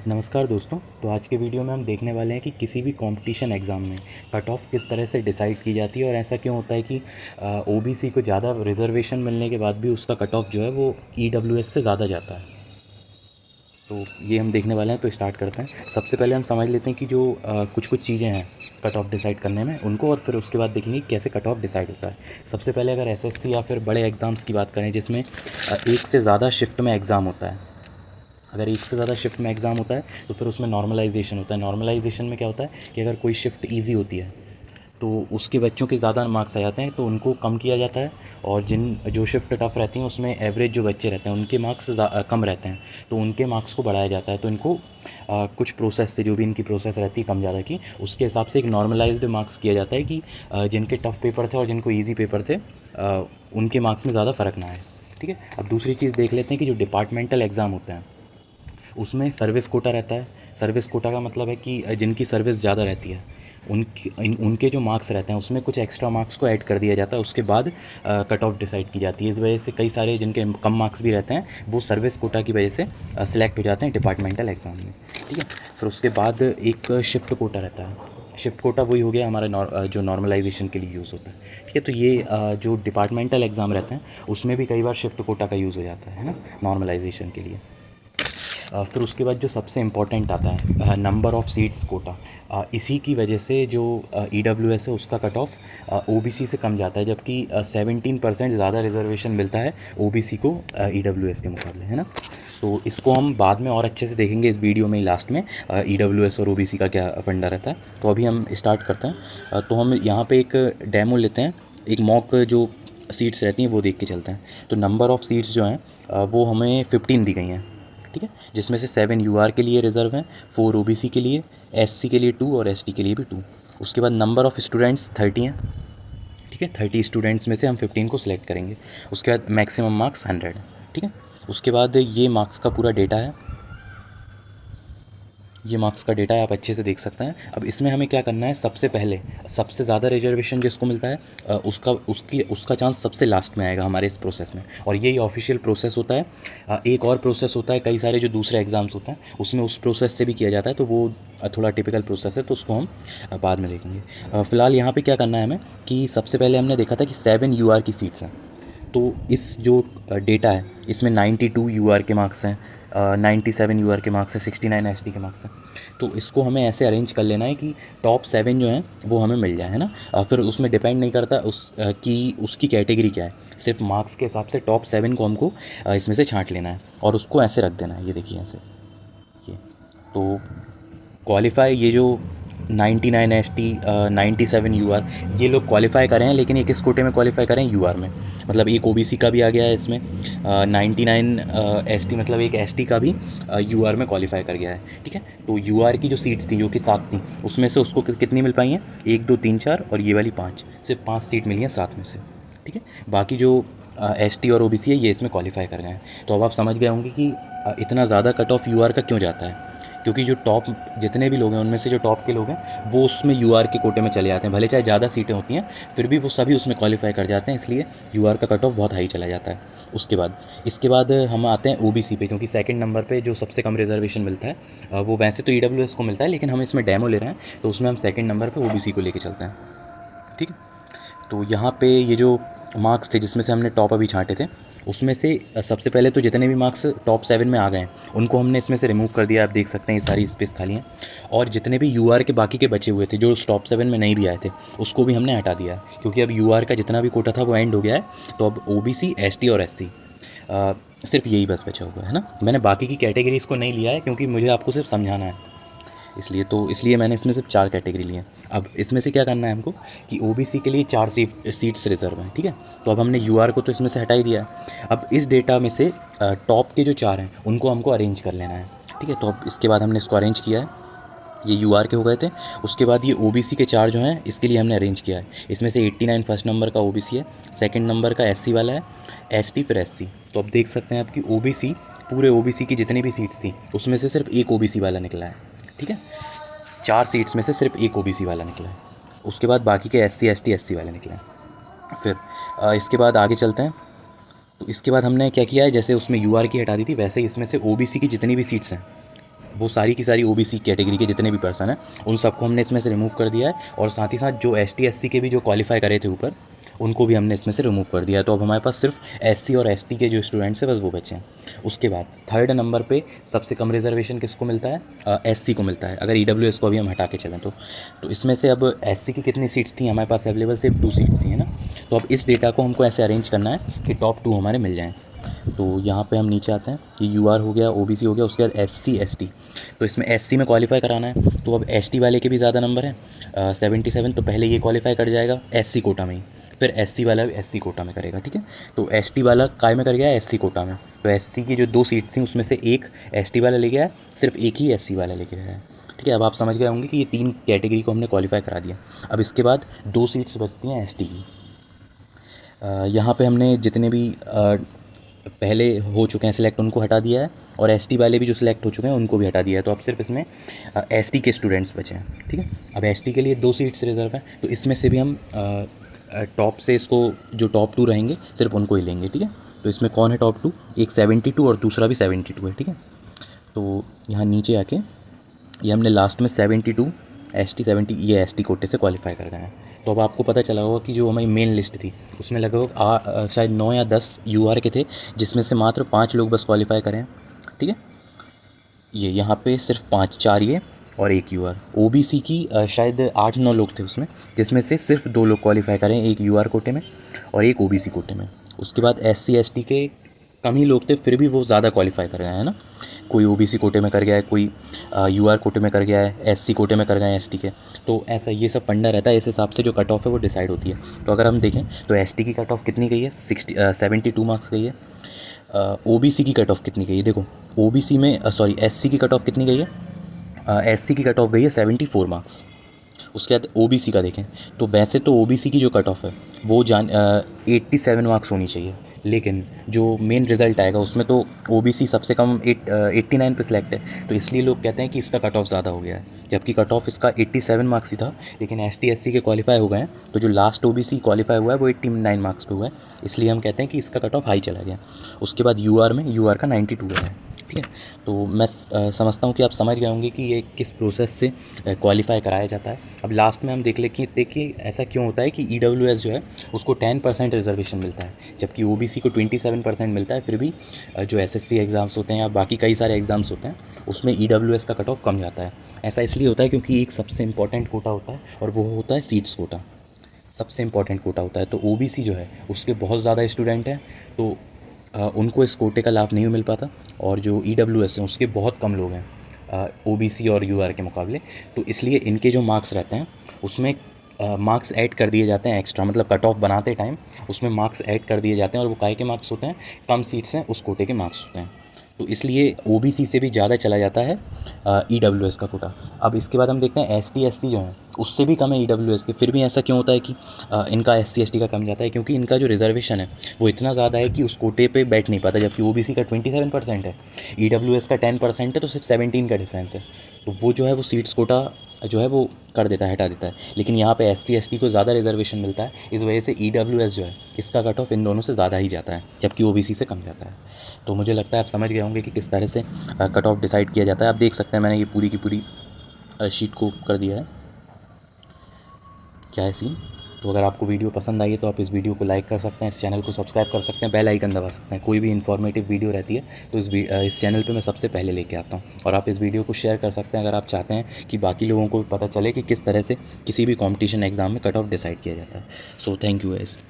नमस्कार दोस्तों। तो आज के वीडियो में हम देखने वाले हैं कि किसी भी कंपटीशन एग्ज़ाम में कट ऑफ किस तरह से डिसाइड की जाती है और ऐसा क्यों होता है कि ओबीसी को ज़्यादा रिजर्वेशन मिलने के बाद भी उसका कट ऑफ जो है वो ईडब्ल्यूएस से ज़्यादा जाता है। तो ये हम देखने वाले हैं, तो स्टार्ट करते हैं। सबसे पहले हम समझ लेते हैं कि जो कुछ कुछ चीज़ें हैं कट ऑफ डिसाइड करने में उनको, और फिर उसके बाद देखेंगे कैसे कट ऑफ डिसाइड होता है। सबसे पहले अगर एसएससी या फिर बड़े एग्ज़ाम्स की बात करें जिसमें एक से ज़्यादा शिफ्ट में एग्ज़ाम होता है, अगर एक से ज़्यादा शिफ्ट में एग्ज़ाम होता है तो फिर उसमें नॉर्मलाइजेशन होता है। नॉर्मलाइजेशन में क्या होता है कि अगर कोई शिफ्ट इजी होती है तो उसके बच्चों के ज़्यादा मार्क्स आ जाते हैं तो उनको कम किया जाता है, और जो शिफ्ट टफ रहती हैं उसमें एवरेज जो बच्चे रहते हैं उनके मार्क्स कम रहते हैं तो उनके मार्क्स को बढ़ाया जाता है। तो इनको कुछ प्रोसेस से, जो भी इनकी प्रोसेस रहती है कम ज़्यादा की, उसके हिसाब से एक नॉर्मलाइज्ड मार्क्स किया जाता है कि जिनके टफ पेपर थे और जिनको ईजी पेपर थे उनके मार्क्स में ज़्यादा फ़र्क ना आए। ठीक है। अब दूसरी चीज़ देख लेते हैं कि जो डिपार्टमेंटल एग्ज़ाम होते हैं उसमें सर्विस कोटा रहता है। सर्विस कोटा का मतलब है कि जिनकी सर्विस ज़्यादा रहती है उनके जो मार्क्स रहते हैं उसमें कुछ एक्स्ट्रा मार्क्स को ऐड कर दिया जाता है, उसके बाद कट ऑफ डिसाइड की जाती है। इस वजह से कई सारे जिनके कम मार्क्स भी रहते हैं वो सर्विस कोटा की वजह से सिलेक्ट हो जाते हैं डिपार्टमेंटल एग्ज़ाम में। ठीक है। फिर उसके बाद एक शिफ्ट कोटा रहता है। शिफ्ट कोटा वही हो गया हमारा जो नॉर्मलाइजेशन के लिए यूज़ होता है। ठीक है। तो ये जो डिपार्टमेंटल एग्ज़ाम रहते हैं उसमें भी कई बार शिफ्ट कोटा का यूज़ हो जाता है ना, नॉर्मलाइजेशन के लिए। फिर उसके बाद जो सबसे इम्पॉर्टेंट आता है नंबर ऑफ़ सीट्स कोटा। इसी की वजह से जो ईडब्ल्यूएस है उसका कट ऑफ ओबीसी से कम जाता है, जबकि 17% ज़्यादा रिजर्वेशन मिलता है ओबीसी को ईडब्ल्यूएस के मुकाबले, है ना। तो इसको हम बाद में और अच्छे से देखेंगे इस वीडियो में लास्ट में, ईडब्ल्यूएस और ओबीसी का क्या फंडा रहता है। तो अभी हम स्टार्ट करते हैं। तो हम यहाँ पे एक डेमो लेते हैं, एक मॉक जो सीट्स रहती हैं वो देख के चलते हैं। तो नंबर ऑफ़ सीट्स जो हैं वो हमें 15 दी गई हैं। ठीक है। जिसमें से 7 यूआर के लिए रिज़र्व हैं, 4 ओबीसी के लिए, एससी के लिए 2 और एसटी के लिए भी 2। उसके बाद नंबर ऑफ़ स्टूडेंट्स 30 हैं। ठीक है। 30 स्टूडेंट्स में से हम 15 को सिलेक्ट करेंगे। उसके बाद मैक्सिमम मार्क्स 100। ठीक है। उसके बाद ये मार्क्स का पूरा डेटा है, ये मार्क्स का डेटा है, आप अच्छे से देख सकते हैं। अब इसमें हमें क्या करना है, सबसे पहले सबसे ज़्यादा रिजर्वेशन जिसको मिलता है उसका चांस सबसे लास्ट में आएगा हमारे इस प्रोसेस में, और यही ऑफिशियल प्रोसेस होता है। एक और प्रोसेस होता है, कई सारे जो दूसरे एग्ज़ाम्स होते हैं उसमें उस प्रोसेस से भी किया जाता है, तो वो थोड़ा टिपिकल प्रोसेस है, तो उसको हम बाद में देखेंगे। फ़िलहाल यहाँ पर क्या करना है हमें कि सबसे पहले हमने देखा था कि 7 यूआर की सीट्स हैं। तो इस जो डेटा है इसमें 92 यूआर के मार्क्स हैं, 97 यूआर के मार्क्स हैं, 69 एसटी के मार्क्स हैं। तो इसको हमें ऐसे अरेंज कर लेना है कि टॉप 7 जो हैं वो हमें मिल जाए, है ना। फिर उसमें डिपेंड नहीं करता कि उसकी कैटेगरी क्या है, सिर्फ मार्क्स के हिसाब से टॉप 7 को हमको इसमें से छांट लेना है और उसको ऐसे रख देना है। ये देखिए ऐसे, ये तो क्वालिफाई, ये जो 99 एसटी, 97 यूआर, ये लोग क्वालिफाई करें हैं, लेकिन ये किस कोटे में क्वालिफाई करें, यूआर में। मतलब एक ओबीसी का भी आ गया है इसमें, 99 एसटी, मतलब एक एसटी का भी यूआर में क्वालिफाई कर गया है। ठीक है। तो यूआर की जो सीट्स थी जो कि 7 थी उसमें से उसको कितनी मिल पाई हैं, 1 2 3 4 और ये वाली 5, सिर्फ 5 सीट मिली हैं 7 में से। ठीक है। बाकी जो एसटी और ओबीसी है ये इसमें क्वालिफाई कर गए हैं। तो अब आप समझ गए होंगे कि इतना ज़्यादा कट ऑफ यूआर का क्यों जाता है, क्योंकि जो टॉप जितने भी लोग हैं उनमें से जो टॉप के लोग हैं वो उसमें यूआर के कोटे में चले जाते हैं, भले चाहे ज़्यादा सीटें होती हैं फिर भी वो सभी उसमें क्वालिफाई कर जाते हैं, इसलिए यूआर का कट ऑफ बहुत हाई चला जाता है। इसके बाद हम आते हैं ओबीसी पे, क्योंकि सेकंड नंबर पे जो सबसे कम रिजर्वेशन मिलता है वो वैसे तो ईडब्ल्यूएस को मिलता है, लेकिन हम इसमें डेमो ले रहे हैं तो उसमें हम सेकंड नंबर पे ओबीसी को लेके चलते हैं। ठीक है। तो यहाँ पे ये जो मार्क्स थे जिसमें से हमने टॉप अभी छांटे थे उसमें से सबसे पहले तो जितने भी मार्क्स टॉप 7 में आ गए हैं उनको हमने इसमें से रिमूव कर दिया। आप देख सकते हैं ये सारी स्पेस खाली हैं, और जितने भी यूआर के बाकी के बचे हुए थे जो टॉप 7 में नहीं भी आए थे उसको भी हमने हटा दिया है, क्योंकि अब यूआर का जितना भी कोटा था वो एंड हो गया है। तो अब ओबीसी, एसटी और एससी सिर्फ यही बस बचा हुआ है ना। मैंने बाकी की कैटेगरीज़ को नहीं लिया है क्योंकि मुझे आपको सिर्फ समझाना है, इसलिए मैंने इसमें सिर्फ 4 कैटेगरी लिए हैं। अब इसमें से क्या करना है हमको कि ओबीसी के लिए 4 सीट्स रिजर्व हैं। ठीक है। तो अब हमने यूआर को तो इसमें से हटा ही दिया है। अब इस डेटा में से टॉप के जो 4 हैं उनको हमको अरेंज कर लेना है। ठीक है। तो अब इसके बाद हमने इसको अरेंज किया है, ये यूआर के हो गए थे। उसके बाद ये ओबीसी के 4 जो हैं इसके लिए हमने अरेंज किया है। इसमें से 89 फर्स्ट नंबर का ओबीसी है, सेकंड नंबर का एससी वाला है, एसटी फिर एससी। तो अब देख सकते हैं आपकी ओबीसी, पूरे ओबीसी की जितनी भी सीट्स थी उसमें से सिर्फ एक ओबीसी वाला निकला है। ठीक है। 4 सीट्स में से सिर्फ एक ओबीसी वाला निकला है। उसके बाद बाकी के एससी, एसटी, एससी वाले निकले हैं। फिर इसके बाद आगे चलते हैं। तो इसके बाद हमने क्या किया है, जैसे उसमें यूआर की हटा दी थी वैसे ही इसमें से ओबीसी की जितनी भी सीट्स हैं वो सारी की सारी ओबीसी कैटेगरी के जितने भी पर्सन हैं उन सबको हमने इसमें से रिमूव कर दिया है, और साथ ही साथ जो एसटी एससी के भी जो क्वालिफाई करे थे ऊपर, उनको भी हमने इसमें से रिमूव कर दिया है। तो अब हमारे पास सिर्फ एससी और एसटी के जो स्टूडेंट्स हैं बस वो बचे हैं। उसके बाद थर्ड नंबर पे सबसे कम रिजर्वेशन किसको मिलता है? एससी को मिलता है, अगर ईडब्ल्यूएस को अभी हम हटा के चलें तो इसमें से अब एससी की कितनी सीट्स थी हमारे पास अवेलेबल? सिर्फ 2 सीट्स थी, है ना। तो अब इस डेटा को हमको ऐसे अरेंज करना है कि टॉप 2 हमारे मिल जाएँ। तो यहाँ पे हम नीचे आते हैं कि यूआर हो गया, ओबीसी हो गया, उसके बाद एससी एसटी। तो इसमें एससी में क्वालिफाई कराना है, तो अब एसटी वाले के भी ज़्यादा नंबर हैं 77, तो पहले ये क्वालिफाई कर जाएगा एससी कोटा में ही, फिर एससी वाला भी एससी कोटा में करेगा, ठीक है। तो एसटी वाला काय में कर गया? एससी कोटा में। तो एससी की जो 2 सीट थी उसमें से एक एसटी वाला ले गया है, सिर्फ एक ही एससी वाला लेके गया है, ठीक है। अब आप समझ गए होंगे कि ये 3 कैटेगरी को हमने क्वालिफाई करा दिया। अब इसके बाद 2 सीट्स बचती हैं एसटी की। यहाँ पे हमने जितने भी पहले हो चुके हैं सिलेक्ट उनको हटा दिया है, और एसटी वाले भी जो सिलेक्ट हो चुके हैं उनको भी हटा दिया है। तो अब सिर्फ इसमें एसटी के स्टूडेंट्स बचे हैं, ठीक है। अब एसटी के लिए 2 सीट्स रिजर्व हैं, तो इसमें से भी हम टॉप से इसको जो टॉप 2 रहेंगे सिर्फ उनको ही लेंगे, ठीक है। तो इसमें कौन है टॉप 2? एक 72 और दूसरा भी 72 है, ठीक है। तो यहाँ नीचे आके ये हमने लास्ट में 72 एसटी 70 ये एसटी कोटे से क्वालिफाई कर गए हैं। तो अब आपको पता चला होगा कि जो हमारी मेन लिस्ट थी उसमें लगभग शायद 9 या 10 यूआर के थे, जिसमें से मात्र 5 लोग बस क्वालिफाई करें, ठीक है। ये यहाँ पे सिर्फ 5, 4 ये और 1 यूआर। ओबीसी की शायद 8-9 लोग थे उसमें, जिसमें से सिर्फ 2 लोग क्वालिफाई करें, एक यूआर कोटे में और एक ओबीसी कोटे में। उसके बाद एससी एसटी के कम ही लोग थे, फिर भी वो ज़्यादा क्वालिफाई कर गए हैं ना। कोई ओबीसी कोटे में कर गया है, कोई यूआर कोटे में कर गया है, एससी कोटे में कर गए हैं एसटी के। तो ऐसा ये सब फंडा रहता है, इस हिसाब से जो कट ऑफ है वो डिसाइड होती है। तो अगर हम देखें तो एसटी की कट ऑफ कितनी गई है? 72 मार्क्स गई है। ओबीसी की कट ऑफ कितनी गई है? देखो ओबीसी में एससी की कट ऑफ कितनी गई है? एससी की कट ऑफ गई है 74 मार्क्स। उसके बाद ओबीसी का देखें तो वैसे तो ओबीसी की जो कट ऑफ है वो 87 मार्क्स होनी चाहिए, लेकिन जो मेन रिज़ल्ट आएगा उसमें तो ओबीसी सबसे कम 89 पे सिलेक्ट है, तो इसलिए लोग कहते हैं कि इसका कट ऑफ ज़्यादा हो गया है, जबकि कट ऑफ इसका 87 मार्क्स ही था। लेकिन एसटी एससी के क्वालिफाई हो गए हैं, तो जो लास्ट ओबीसी क्वालिफाई हुआ है वो 89 मार्क्स पे हुआ है, इसलिए हम कहते हैं कि इसका कट ऑफ हाई चला गया। उसके बाद यूआर में यूआर का 92 है, ठीक है। तो मैं समझता हूँ कि आप समझ गए होंगे कि ये किस प्रोसेस से क्वालिफाई कराया जाता है। अब लास्ट में हम देख ले कि देखिए ऐसा क्यों होता है कि ईडब्ल्यूएस जो है उसको 10% रिजर्वेशन मिलता है, जबकि ओबीसी को 27% मिलता है। फिर भी जो एसएससी एग्ज़ाम्स होते हैं या बाकी कई सारे एग्ज़ाम्स होते हैं उसमें ईडब्ल्यूएस का कट ऑफ कम जाता है। ऐसा इसलिए होता है क्योंकि एक सबसे इंपॉर्टेंट कोटा होता है और वो होता है सीट्स कोटा, सबसे इंपॉर्टेंट कोटा होता है। तो ओबीसी जो है उसके बहुत ज़्यादा स्टूडेंट हैं, तो उनको इस कोटे का लाभ नहीं मिल पाता, और जो ईडब्ल्यूएस हैं उसके बहुत कम लोग हैं ओबीसी और यूआर के मुकाबले। तो इसलिए इनके जो मार्क्स रहते हैं उसमें मार्क्स ऐड कर दिए जाते हैं एक्स्ट्रा, मतलब कट ऑफ बनाते टाइम उसमें मार्क्स ऐड कर दिए जाते हैं, और वो काहे के मार्क्स होते हैं? कम सीट्स हैं उस कोटे के मार्क्स होते हैं। तो इसलिए ओबीसी से भी ज़्यादा चला जाता है ईडब्ल्यूएस का कोटा। अब इसके बाद हम देखते हैं एसटी एससी जो है उससे भी कम है ईडब्ल्यूएस के। फिर भी ऐसा क्यों होता है कि इनका एससी एसटी का कम जाता है? क्योंकि इनका जो रिजर्वेशन है वो इतना ज़्यादा है कि उस कोटे पे बैठ नहीं पाता, जबकि ओबीसी का 27% है, ईडब्ल्यूएस का 10% है, तो सिर्फ 17 का डिफरेंस है। तो वो जो है वो सीट्स कोटा जो है वो कर देता है, हटा देता है। लेकिन यहाँ पे एससी एसटी को ज़्यादा रिजर्वेशन मिलता है, इस वजह से ईडब्ल्यूएस जो है इसका कट ऑफ इन दोनों से ज़्यादा ही जाता है, जबकि ओबीसी से कम जाता है। तो मुझे लगता है आप समझ गए होंगे कि किस तरह से कट ऑफ डिसाइड किया जाता है। आप देख सकते हैं मैंने ये पूरी की पूरी शीट को कर दिया है, क्या है सीन। तो अगर आपको वीडियो पसंद आई है तो आप इस वीडियो को लाइक कर सकते हैं, इस चैनल को सब्सक्राइब कर सकते हैं, बेल आइकन दबा सकते हैं। कोई भी इन्फॉर्मेटिव वीडियो रहती है तो इस चैनल पे मैं सबसे पहले लेके आता हूँ। और आप इस वीडियो को शेयर कर सकते हैं अगर आप चाहते हैं कि बाकी लोगों को पता चले कि किस तरह से किसी भी कॉम्पिटिशन एग्ज़ाम में कट ऑफ डिसाइड किया जाता है। So thank you guys.